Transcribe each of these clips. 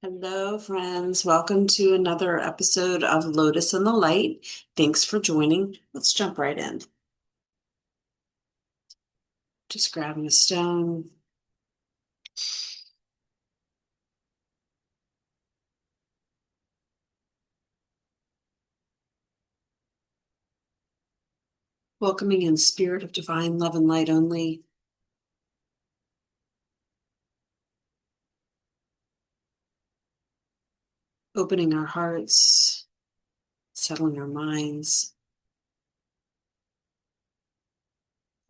Hello, friends. Welcome to another episode of Lotus and the Light. Thanks for joining. Let's jump right in. Just grabbing a stone. Welcoming in spirit of divine love and light only. Opening our hearts, settling our minds,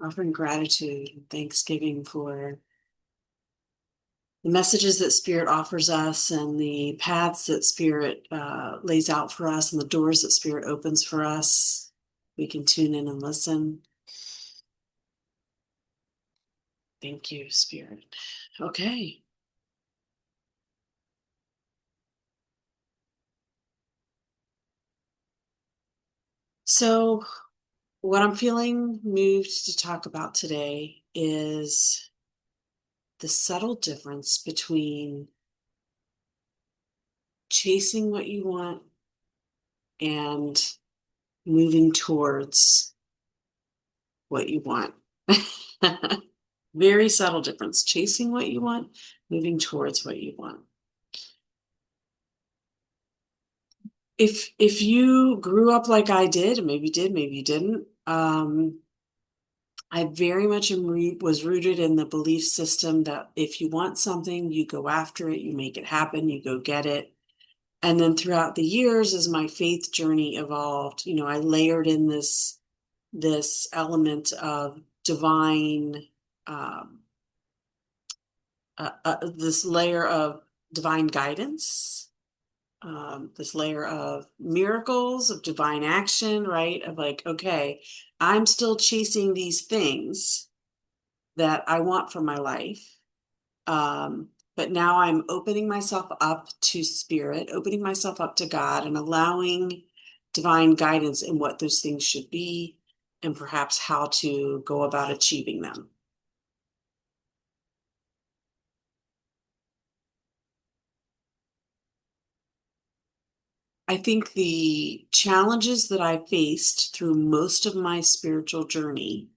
offering gratitude and thanksgiving for the messages that Spirit offers us and the paths that Spirit lays out for us and the doors that Spirit opens for us. We can tune in and listen. Thank you, Spirit. Okay. So, what I'm feeling moved to talk about today is the subtle difference between chasing what you want and moving towards what you want. Very subtle difference. Chasing what you want, moving towards what you want. If you grew up like I did, maybe you didn't, I very much was rooted in the belief system that if you want something, you go after it, you make it happen, you go get it. And then throughout the years, as my faith journey evolved, I layered in this element of divine, um, this layer of divine guidance, this layer of miracles, of divine action, right? Of like, okay, I'm still chasing these things that I want for my life. But now I'm opening myself up to spirit, opening myself up to God, and allowing divine guidance in what those things should be and perhaps how to go about achieving them. I think the challenges that I faced through most of my spiritual journey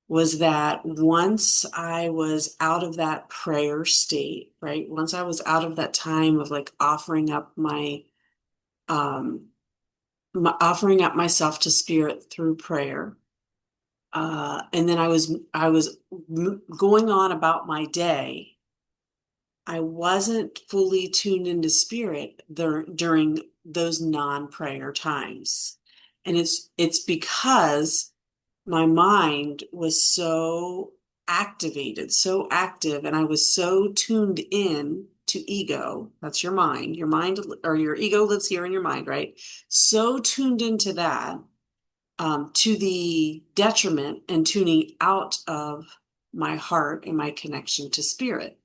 was that once I was out of that prayer state, right? Once I was out of that time of like um, offering up myself to spirit through prayer. And then I was going on about my day. I wasn't fully tuned into spirit during those non-prayer times. And it's because my mind was so activated, so active, and I was so tuned in to ego. That's your mind. Your mind or your ego lives here in your mind, right? So tuned into that, to the detriment and tuning out of my heart and my connection to spirit.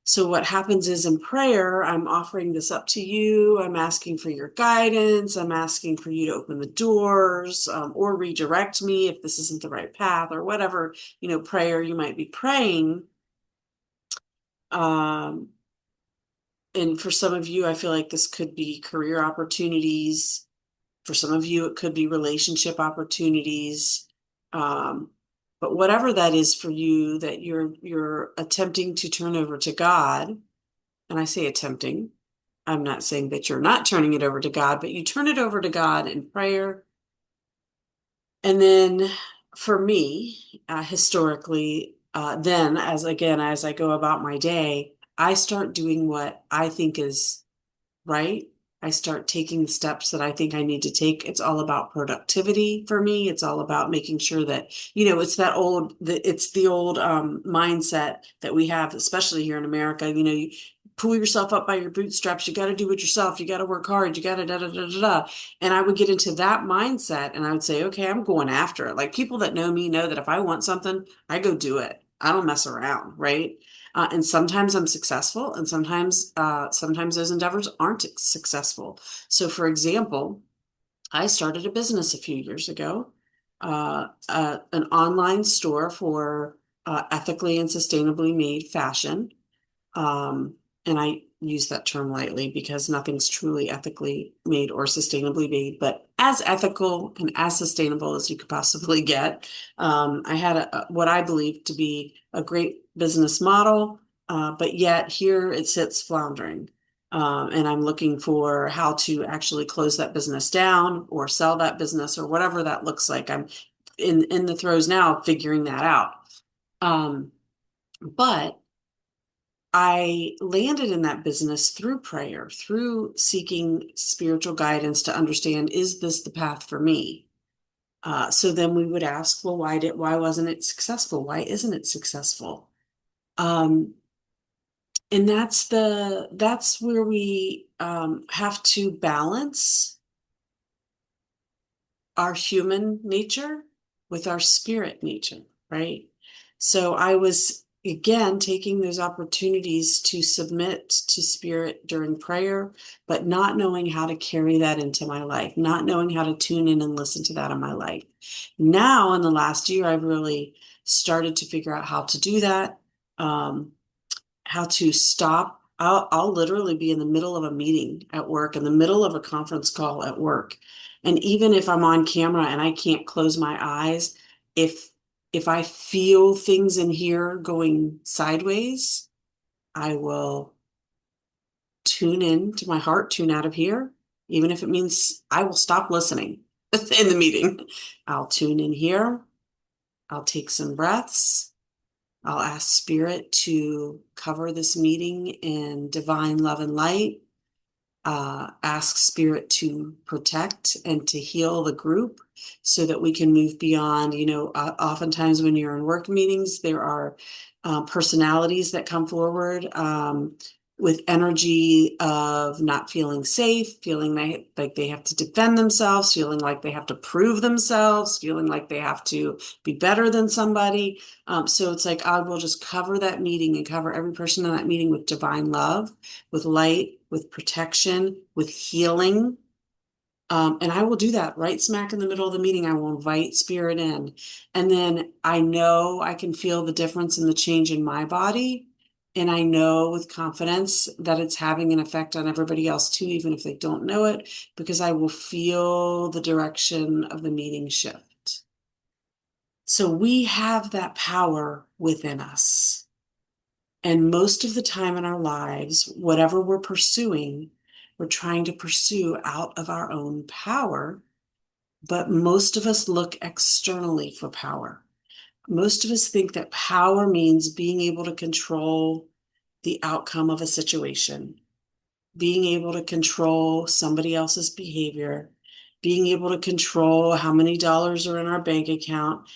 So what happens is in prayer, I'm offering this up to you. I'm asking for your guidance. I'm asking for you to open the doors, or redirect me if this isn't the right path or whatever, prayer you might be praying. Um, and for some of you, I feel like this could be career opportunities. For some of you, it could be relationship opportunities. Um, but whatever that is for you that you're attempting to turn over to God, and I say attempting, I'm not saying that you're not turning it over to God, but you turn it over to God in prayer. And then for me, historically, then as I go about my day, I start doing what I think is right. I start taking the steps that I think I need to take. It's all about productivity for me. It's all about making sure that, it's the old mindset that we have, especially here in America. You pull yourself up by your bootstraps. You got to do it yourself. You got to work hard. You got to da da da da da. And I would get into that mindset and I would say, okay, I'm going after it. Like people that know me know that if I want something, I go do it. I don't mess around, right? And sometimes I'm successful, and sometimes those endeavors aren't successful. So, for example, I started a business a few years ago, an online store for ethically and sustainably made fashion. Um, and I use that term lightly because nothing's truly ethically made or sustainably made, but as ethical and as sustainable as you could possibly get. I had what I believe to be a great business model, but yet here it sits floundering. And I'm looking for how to actually close that business down or sell that business or whatever that looks like. I'm in the throes now of figuring that out. But I landed in that business through prayer, through seeking spiritual guidance to understand, is this the path for me? So then we would ask, well, why wasn't it successful? Why isn't it successful? Um, and that's where we have to balance our human nature with our spirit nature, right? So I was again taking those opportunities to submit to spirit during prayer, but not knowing how to carry that into my life, not knowing how to tune in and listen to that in my life. Now, in the last year, I've really started to figure out how to do that. Um, how to stop. I'll literally be in the middle of a meeting at work, in the middle of a conference call at work. And even if I'm on camera and I can't close my eyes, if if I feel things in here going sideways, I will tune in to my heart, tune out of here, even if it means I will stop listening in the meeting. I'll tune in here. I'll take some breaths. I'll ask Spirit to cover this meeting in divine love and light. Ask Spirit to protect and to heal the group so that we can move beyond. Oftentimes when you're in work meetings, there are personalities that come forward with energy of not feeling safe, feeling like they have to defend themselves, feeling like they have to prove themselves, feeling like they have to be better than somebody. So it's like I will just cover that meeting and cover every person in that meeting with divine love, with light, with protection, with healing. And I will do that right smack in the middle of the meeting. I will invite spirit in. And then I know I can feel the difference in the change in my body. And I know with confidence that it's having an effect on everybody else too, even if they don't know it, because I will feel the direction of the meeting shift. So we have that power within us. And most of the time in our lives, whatever we're pursuing, we're trying to pursue out of our own power. But most of us look externally for power. Most of us think that power means being able to control the outcome of a situation, being able to control somebody else's behavior, being able to control how many dollars are in our bank account,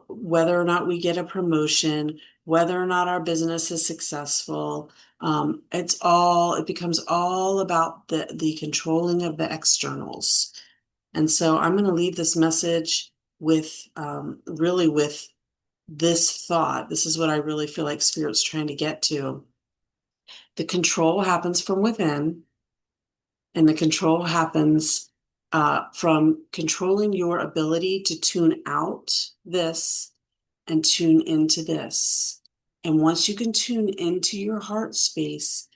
whether or not we get a promotion, whether or not our business is successful. It becomes all about the controlling of the externals. And so I'm going to leave this message with really with this thought. This is what I really feel like Spirit's trying to get to. The control happens from within, and the control happens from controlling your ability to tune out this and tune into this. And once you can tune into your heart space,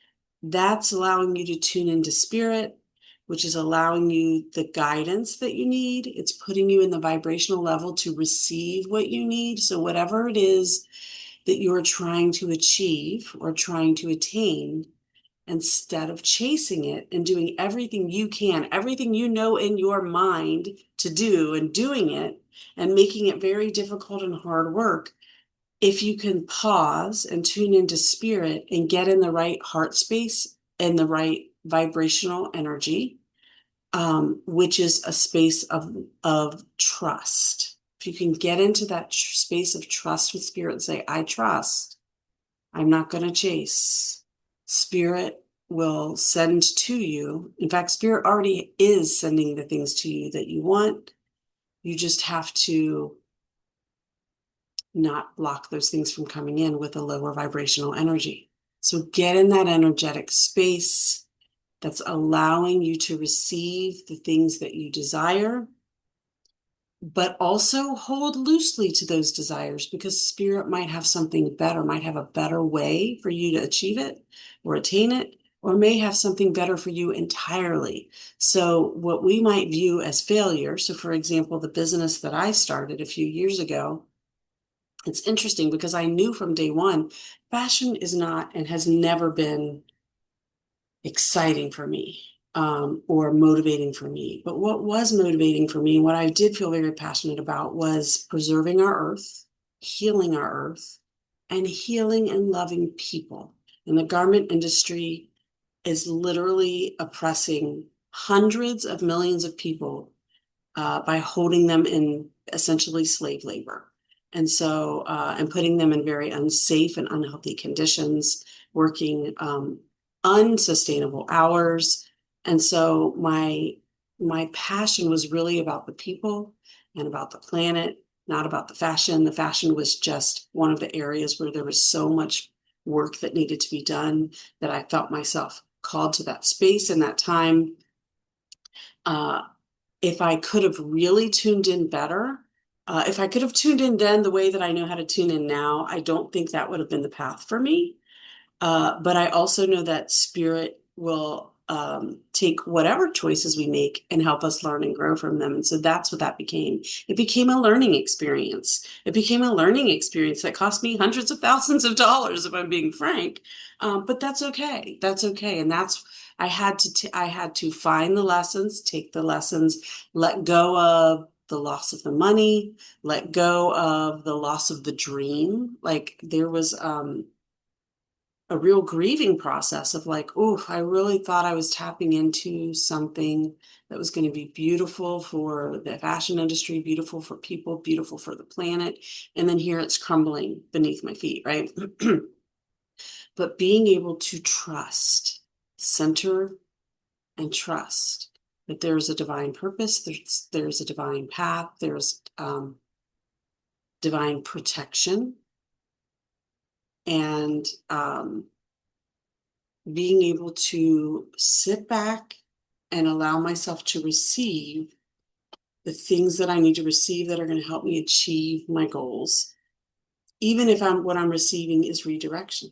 that's allowing you to tune into spirit, which is allowing you the guidance that you need. It's putting you in the vibrational level to receive what you need. So whatever it is that you're trying to achieve or trying to attain, instead of chasing it and doing everything you can, everything you know in your mind to do and doing it and making it very difficult and hard work, if you can pause and tune into spirit and get in the right heart space and the right vibrational energy, which is a space of trust. If you can get into that space of trust with spirit and say, I trust, I'm not going to chase. Spirit will send to you. In fact, spirit already is sending the things to you that you want. You just have to not block those things from coming in with a lower vibrational energy. So get in that energetic space that's allowing you to receive the things that you desire. but also hold loosely to those desires because spirit might have something better, might have a better way for you to achieve it or attain it, or may have something better for you entirely. So, what we might view as failure, so for example, the business that I started a few years ago, it's interesting because I knew from day one, fashion is not and has never been exciting for me, or motivating for me. But what was motivating for me, and what I did feel very passionate about, was preserving our earth, healing our earth, and healing and loving people. And the garment industry is literally oppressing hundreds of millions of people by holding them in essentially slave labor. And so, and putting them in very unsafe and unhealthy conditions, working unsustainable hours. And so my passion was really about the people and about the planet, not about the fashion. The fashion was just one of the areas where there was so much work that needed to be done that I felt myself called to that space and that time. Uh, if I could have really tuned in better, if I could have tuned in then the way that I know how to tune in now, I don't think that would have been the path for me. But I also know that spirit will take whatever choices we make and help us learn and grow from them. And so that's what that became. It became a learning experience. It became a learning experience that cost me hundreds of thousands of dollars, if I'm being frank. But that's okay. That's okay. And that's I had to find the lessons, take the lessons, let go of the loss of the money, let go of the loss of the dream. Like there was a real grieving process of like, oh, I really thought I was tapping into something that was going to be beautiful for the fashion industry, beautiful for people, beautiful for the planet. And then here it's crumbling beneath my feet, right? But being able to trust, center and trust that there's a divine purpose, there's a divine path, there's divine protection, and being able to sit back and allow myself to receive the things that I need to receive that are going to help me achieve my goals, even if what I'm receiving is redirection.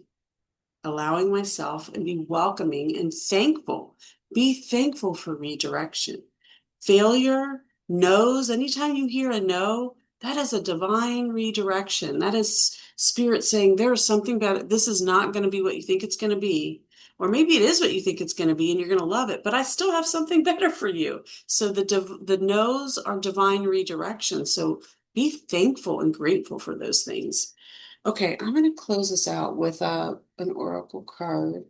Allowing myself and be welcoming and thankful. Be thankful for redirection. Failure, no's, anytime you hear a no, that is a divine redirection. That is spirit saying there is something better. This is not going to be what you think it's going to be. Or maybe it is what you think it's going to be and you're going to love it, but I still have something better for you. So the no's are divine redirection. So be thankful and grateful for those things. Okay, I'm going to close this out with an oracle card.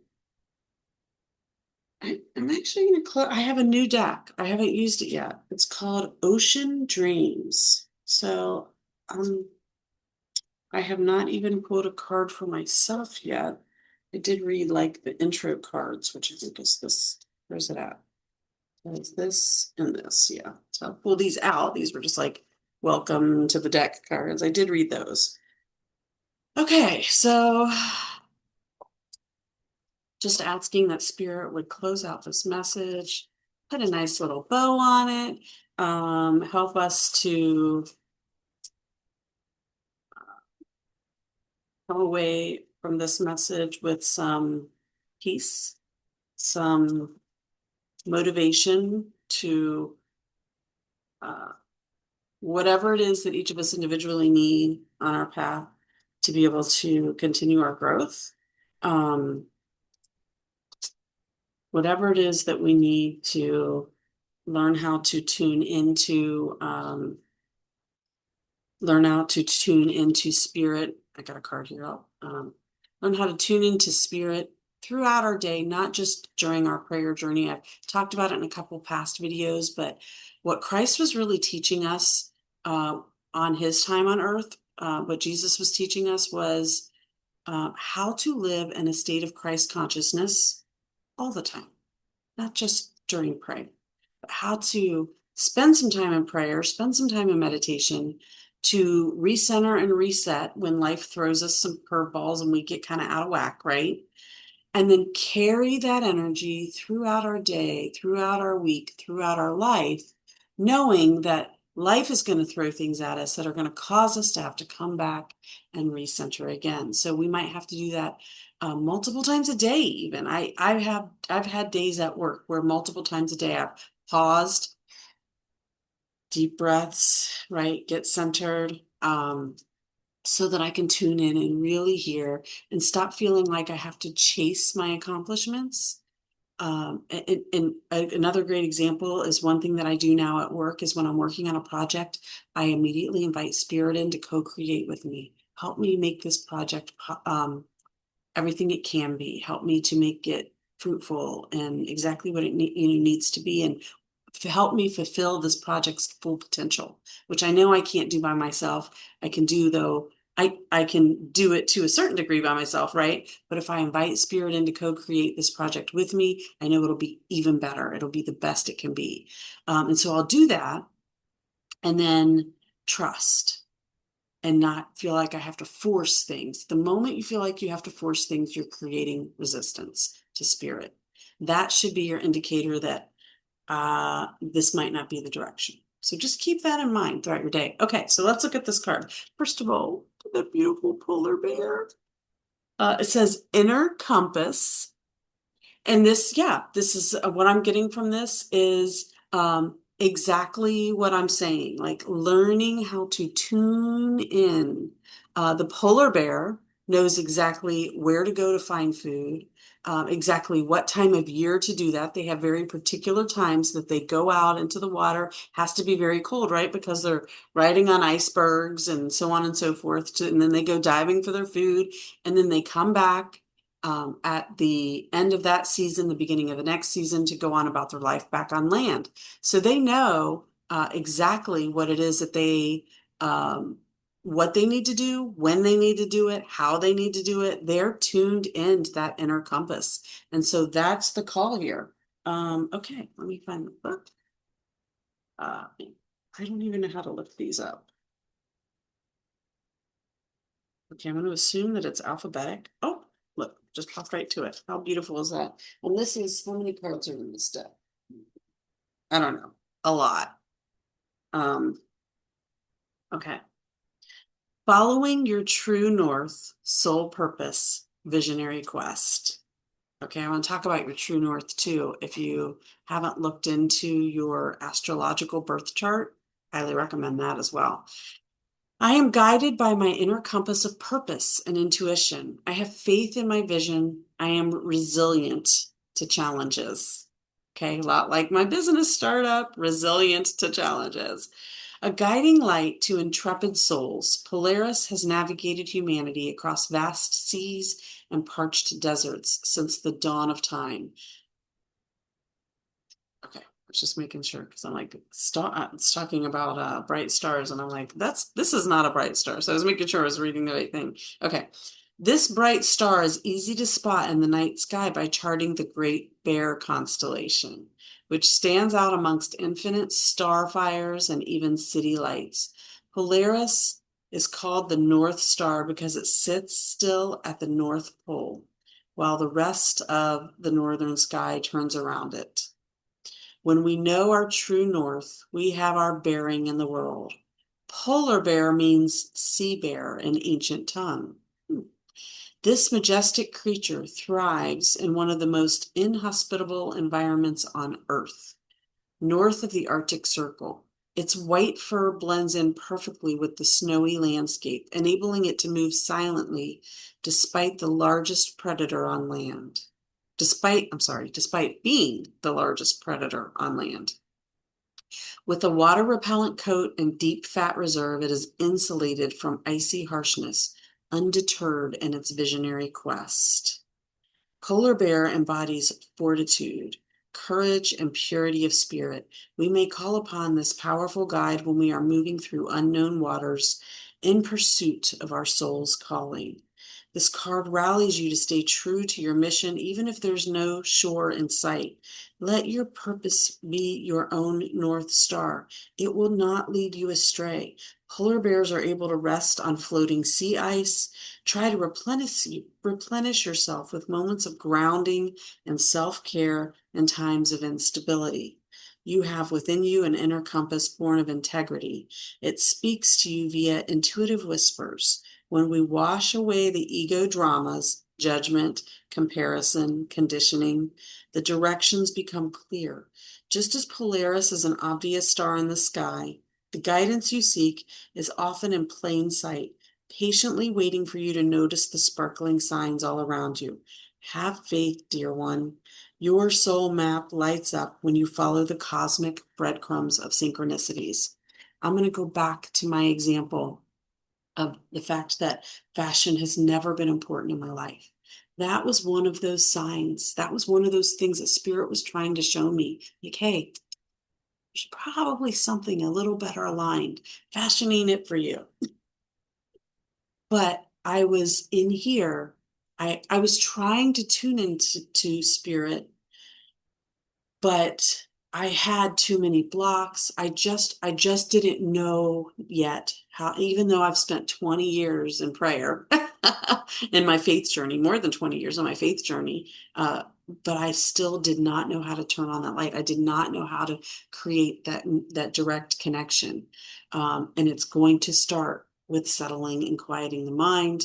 I'm actually going to close. I have a new deck. I haven't used it yet. It's called Ocean Dreams. So I have not even pulled a card for myself yet. I did read like the intro cards, which I think is this. Where's it at? It's this and this. Yeah. So I'll pull these out. These were just like welcome to the deck cards. I did read those. Okay, so just asking that spirit would close out this message, put a nice little bow on it, help us to come away from this message with some peace, some motivation to uh, whatever it is that each of us individually need on our path to be able to continue our growth. Um, whatever it is that we need to learn how to tune into learn how to tune into spirit. I got a card here. Learn how to tune into spirit throughout our day, not just during our prayer journey. I've talked about it in a couple past videos, but what Christ was really teaching us on his time on earth, what Jesus was teaching us was how to live in a state of Christ consciousness all the time, not just during prayer, but how to spend some time in prayer, spend some time in meditation to recenter and reset when life throws us some curveballs and we get kind of out of whack, right? And then carry that energy throughout our day, throughout our week, throughout our life, knowing that life is going to throw things at us that are going to cause us to have to come back and recenter again. So we might have to do that multiple times a day. Even I've had days at work where multiple times a day I've paused, deep breaths, right? Get centered. So that I can tune in and really hear and stop feeling like I have to chase my accomplishments. Another great example is one thing that I do now at work is when I'm working on a project, I immediately invite spirit in to co-create with me. Help me make this project everything it can be. Help me to make it fruitful and exactly what it needs to be, and to help me fulfill this project's full potential, which I know I can't do by myself. I can do though. I can do it to a certain degree by myself, right? But if I invite spirit in to co-create this project with me, I know it'll be even better. It'll be the best it can be. And so I'll do that and then trust and not feel like I have to force things. The moment you feel like you have to force things, you're creating resistance to spirit. That should be your indicator that this might not be the direction. So just keep that in mind throughout your day. Okay, so let's look at this card. First of all, the beautiful polar bear. It says inner compass. And this, yeah, this is what I'm getting from this is exactly what I'm saying, like learning how to tune in. The polar bear knows exactly where to go to find food, exactly what time of year to do that. They have very particular times that they go out into the water. Has to be very cold, right? Because they're riding on icebergs and so on and so forth. And then they go diving for their food, and then they come back at the end of that season, the beginning of the next season, to go on about their life back on land. So they know exactly what it is that what they need to do, when they need to do it, how they need to do it. They're tuned into that inner compass. And so that's the call here. Okay, let me find the book. I don't even know how to look these up. Okay, I'm going to assume that it's alphabetic. Oh, look, just popped right to it. How beautiful is that? And this is, how many cards are in this deck? I don't know. A lot. Um, okay. Following your true north, soul purpose, visionary quest. Okay, I want to talk about your true north too. If you haven't looked into your astrological birth chart, highly recommend that as well. I am guided by my inner compass of purpose and intuition. I have faith in my vision. I am resilient to challenges. Okay, a lot like my business startup, resilient to challenges. A guiding light to intrepid souls, Polaris has navigated humanity across vast seas and parched deserts since the dawn of time. Okay, I was just making sure because I'm like it's talking about bright stars, and I'm like, this is not a bright star. So I was making sure I was reading the right thing. Okay. This bright star is easy to spot in the night sky by charting the Great Bear constellation, which stands out amongst infinite star fires and even city lights. Polaris is called the North Star because it sits still at the North Pole, while the rest of the northern sky turns around it. When we know our true north, we have our bearing in the world. Polar bear means sea bear in ancient tongue. This majestic creature thrives in one of the most inhospitable environments on Earth, north of the Arctic Circle. Its white fur blends in perfectly with the snowy landscape, enabling it to move silently despite the largest predator on land. Despite being the largest predator on land. With a water repellent coat and deep fat reserve, it is insulated from icy harshness, undeterred in its visionary quest. Polar bear embodies fortitude, courage, and purity of spirit. We may call upon this powerful guide when we are moving through unknown waters in pursuit of our soul's calling. This card rallies you to stay true to your mission, even if there's no shore in sight. Let your purpose be your own North Star. It will not lead you astray. Polar bears are able to rest on floating sea ice. Try to replenish yourself with moments of grounding and self-care in times of instability. You have within you an inner compass born of integrity. It speaks to you via intuitive whispers. When we wash away the ego dramas, judgment, comparison, conditioning, the directions become clear. Just as Polaris is an obvious star in the sky, the guidance you seek is often in plain sight, patiently waiting for you to notice the sparkling signs all around you. Have faith, dear one. Your soul map lights up when you follow the cosmic breadcrumbs of synchronicities. I'm going to go back to my example of the fact that fashion has never been important in my life. That was one of those signs. That was one of those things that Spirit was trying to show me. Like, hey, there's probably something a little better aligned. Fashion ain't it for you. But I was in here. I was trying to tune into Spirit, but I had too many blocks. I just didn't know yet how, even though I've spent 20 years in prayer in my faith journey, more than 20 years on my faith journey, but I still did not know how to turn on that light. I did not know how to create that direct connection. And it's going to start with settling and quieting the mind.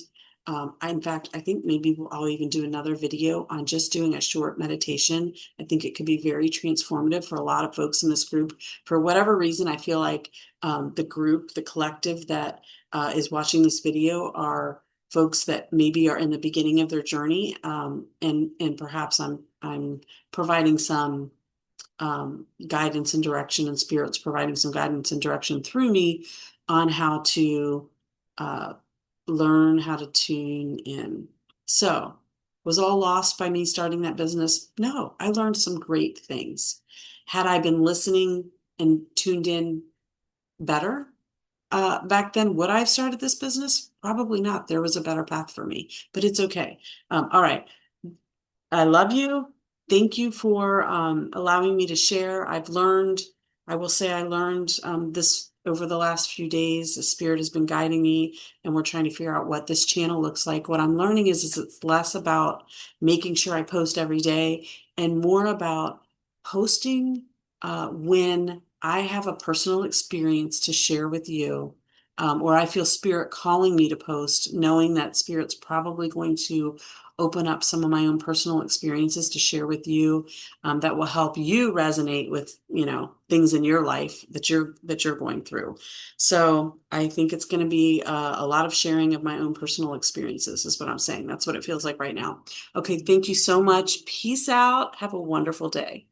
In fact, I think maybe I'll even do another video on just doing a short meditation. I think it could be very transformative for a lot of folks in this group. For whatever reason, I feel like the group, the collective that is watching this video are folks that maybe are in the beginning of their journey, and perhaps I'm providing some guidance and direction, and Spirit's providing some guidance and direction through me on how to uh, learn how to tune in. So, was all lost by me starting that business? No, I learned some great things. Had I been listening and tuned in better back then, would I have started this business? Probably not. There was a better path for me, but it's okay. All right. I love you. Thank you for allowing me to share. I will say I learned this over the last few days. The Spirit has been guiding me, and we're trying to figure out what this channel looks like. What I'm learning is it's less about making sure I post every day and more about posting when I have a personal experience to share with you. Or I feel Spirit calling me to post, knowing that Spirit's probably going to open up some of my own personal experiences to share with you, that will help you resonate with, things in your life that you're going through. So I think it's going to be a lot of sharing of my own personal experiences is what I'm saying. That's what it feels like right now. Okay, thank you so much. Peace out. Have a wonderful day.